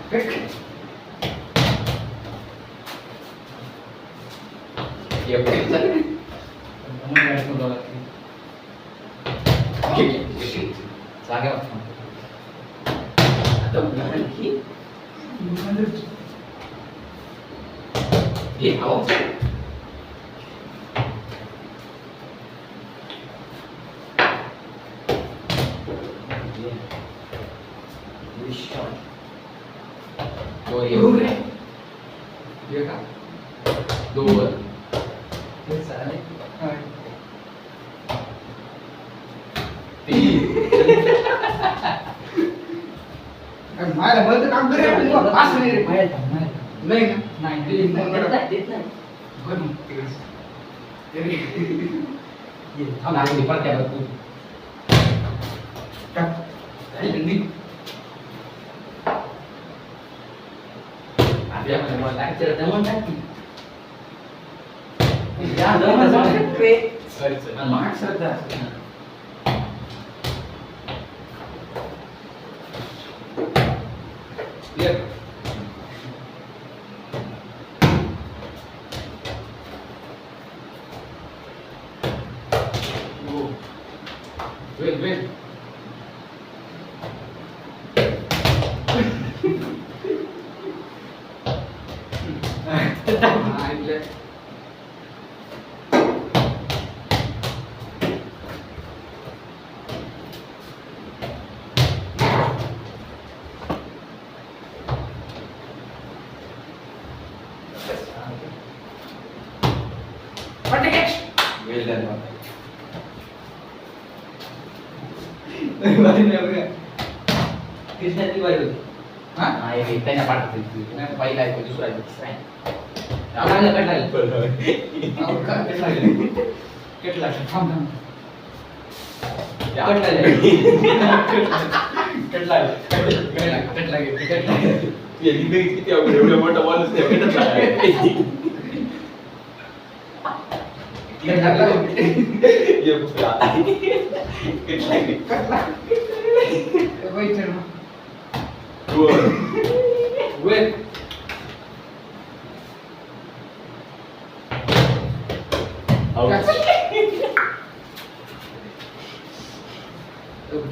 ये पण जागे आता उदाहरण की हे आओ तो ये का दो हे साले मायला बोलतो काम करे पास नाही रे मायला नाही ना नाही देत नाही बरं मग तिकडे ये थांब आधी पडत्या तू टाक नाही आपल्या मला लेक्चर दमन टाकी या दमन जाऊ रे सॉरी मार्क्स सरदा क्लियर ओ वेल Well done. कृष्णाची बाई होती हा नाही त्यांना पाठवते पहिला आहे दुसरा आहे तिसरा आहे आम्हाला કેટલા છે થામ થામ કેટલા किती अवघड एवढं मोठं बॉलच नाही भेटत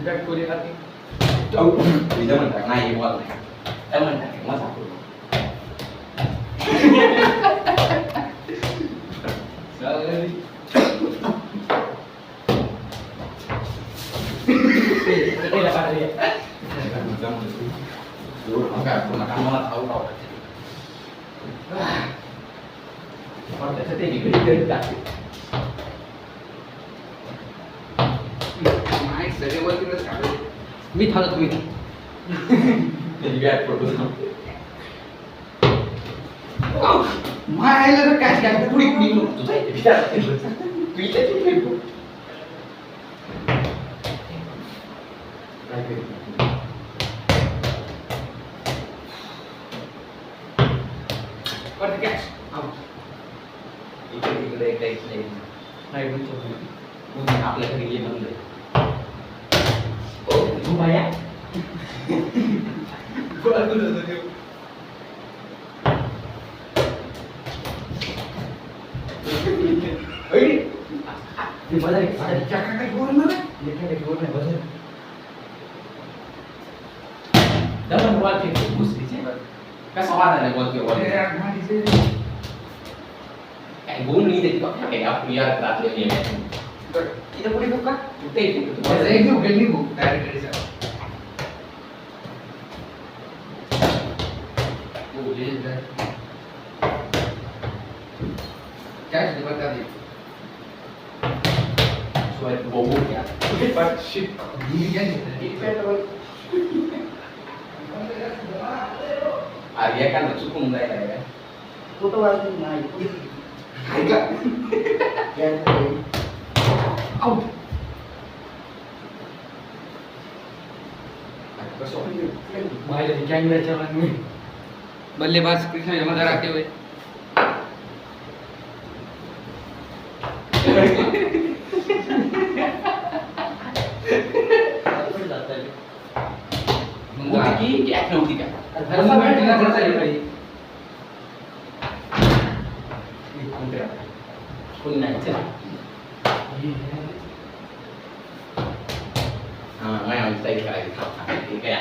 विराट कोहली खाती विजा म्हणतात नाही बॉल नाही काय म्हणतात मजा मी थांबतो तुम्ही मायला तर काय काय पुढे निघलो आपल्याकडे ये म्हणलं कसं वाढायला काय बोल नाही देत काय आपण यार रात्री इथं पुढे बघ का कुठे एक गेली बुक डायरेक्ट क्या बता दे सोय बोबो क्या बट शिट ये क्या है अरे एखादा चुकून जायला आहे फोटो वाचून नाही काय का आउट माहिती कॅमेऱ्याच्या बाजूने बल्लेबाज कृष्ण जमादार आते हुए होती की कॅच नव्हती का? धर्म भेटला तर चालेल काही. कोणी नाही चला. माझ्या स्टाईल करायची ठीक आहे.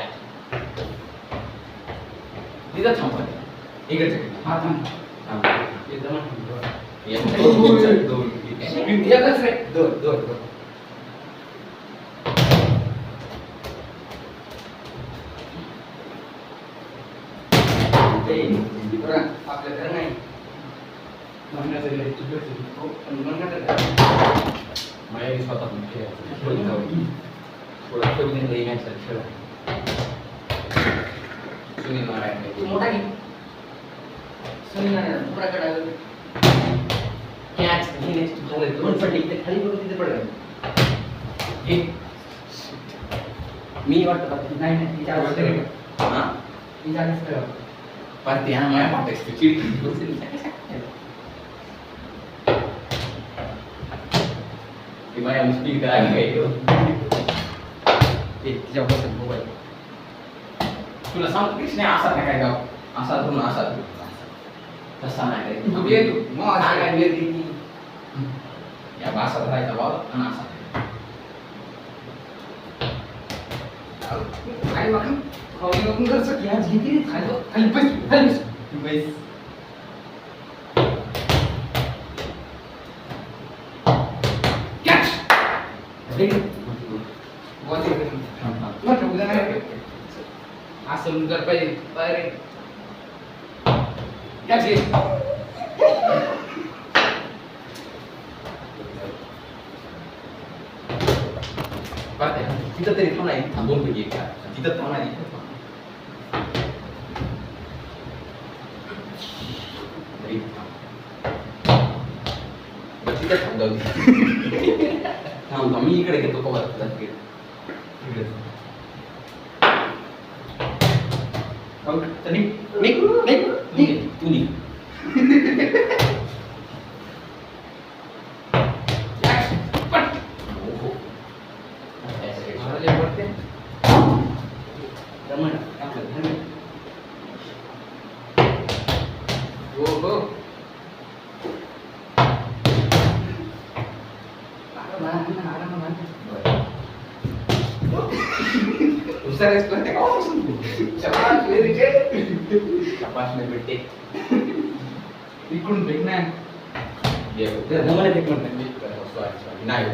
तिथं थांबा. इकडे हा थांब. एकदम दोन एकच रे. दोन आपल्या घर नाही म्हणण्याचं माझ्या स्वतः थोडा कमी नाही मॅच खेळ सुनील नारायण मोठा की सुनील नारायण मोठा कडा कॅच घेण्याची दोन पडली ते खाली पडून तिथे पडलं हे मी वाटतं नाही तिच्या आवडते हां तिच्या पण त्या माझ्या वाटेस चिडी माझ्या मुस्लिम करायला तिच्यापासून मोबाईल तुला सांगतो कृष्ण असा नाही काय गाव असा धरून असा तसा नाही रे तू ये तू मग काय वेगळी या भाषा धरायचा भाव आणि असा काय वाटलं खाऊन नको करत की आज घेते खायला खाली बस कॅच म्हटलं उद्या नाही असं जर पाहिजे अरे कॅच घे तिथं तरी थांबणार थांबून पैकी एक तिथं थांबणार तिथं थांबव थांब मी इकडे घेतो कवर तू निघ इकडून फेक नाही नाही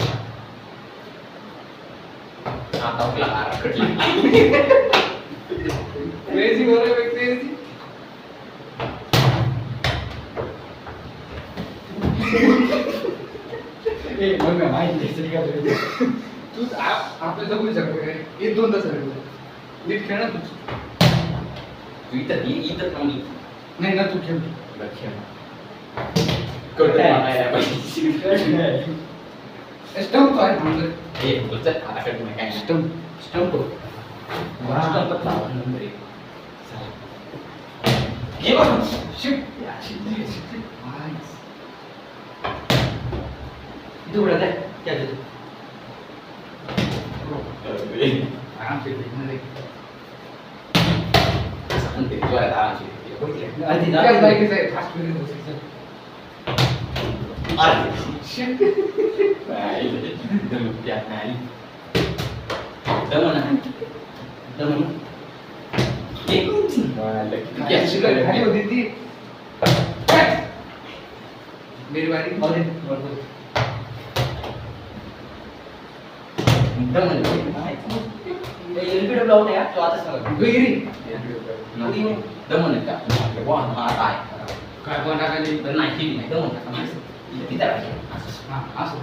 आता आपला कटली क्रेझी बरोबर क्रेझी ए मग माहिती का तू आपल्या जगू शकतो काय एक दोन तास नीट खेळ ना तू इथं थांबली नाही ना तू खेळ स्टंप तो आहे थांबलं आता कट नाही काय स्टंप स्टंप तो हे बघ शिट इथं उडत आहे क्या आराम से देखना रे सांगते जोरात आरामशीर आधी काय जायचं आहे फास्ट मध्ये बसायचं शिट खाली होती ती मेरी बारी काय कोण टाकायची असं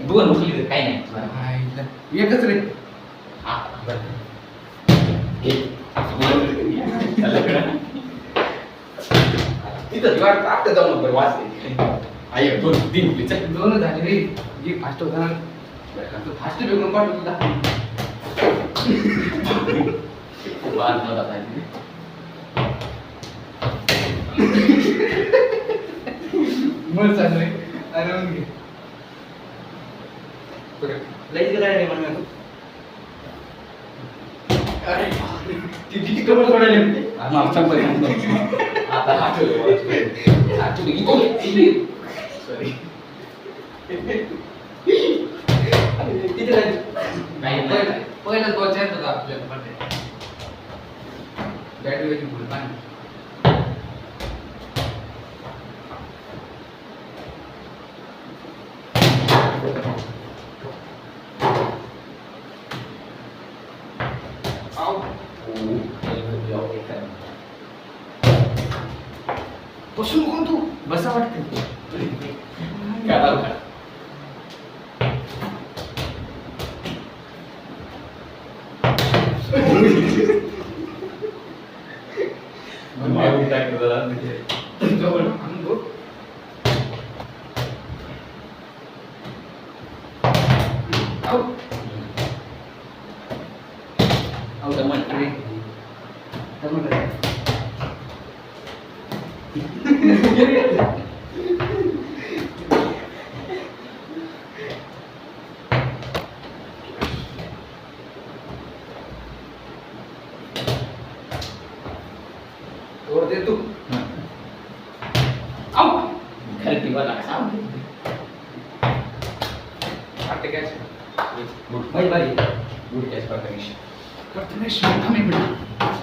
दोन उचली काय नाही एकच रे तिथं दिवाळ आपल्या जाऊन बरं वाचते आई दोन तीन उचली दोन झाले रे एक फास्ट होता फास्ट बेगून पाठवतो वाद नव्हता पाहिजे मग चालू आहे अरे मग लईच गेला रे म्हणून अरे किती कमी सोडायला म्हणते मागच्या पर्यंत आता आठवलं सॉरी किती राहिले नाही पहिला बॉल चालत होता आपल्याला बॅट वेळी बोल पाणी बसून कोण तू बसा वाटते जवळ आणतो वर दे तू खालती वाला आटे कॅच भाई भाई गुड कॅच प्रथमेश प्रथमेश थांब एक मिनिट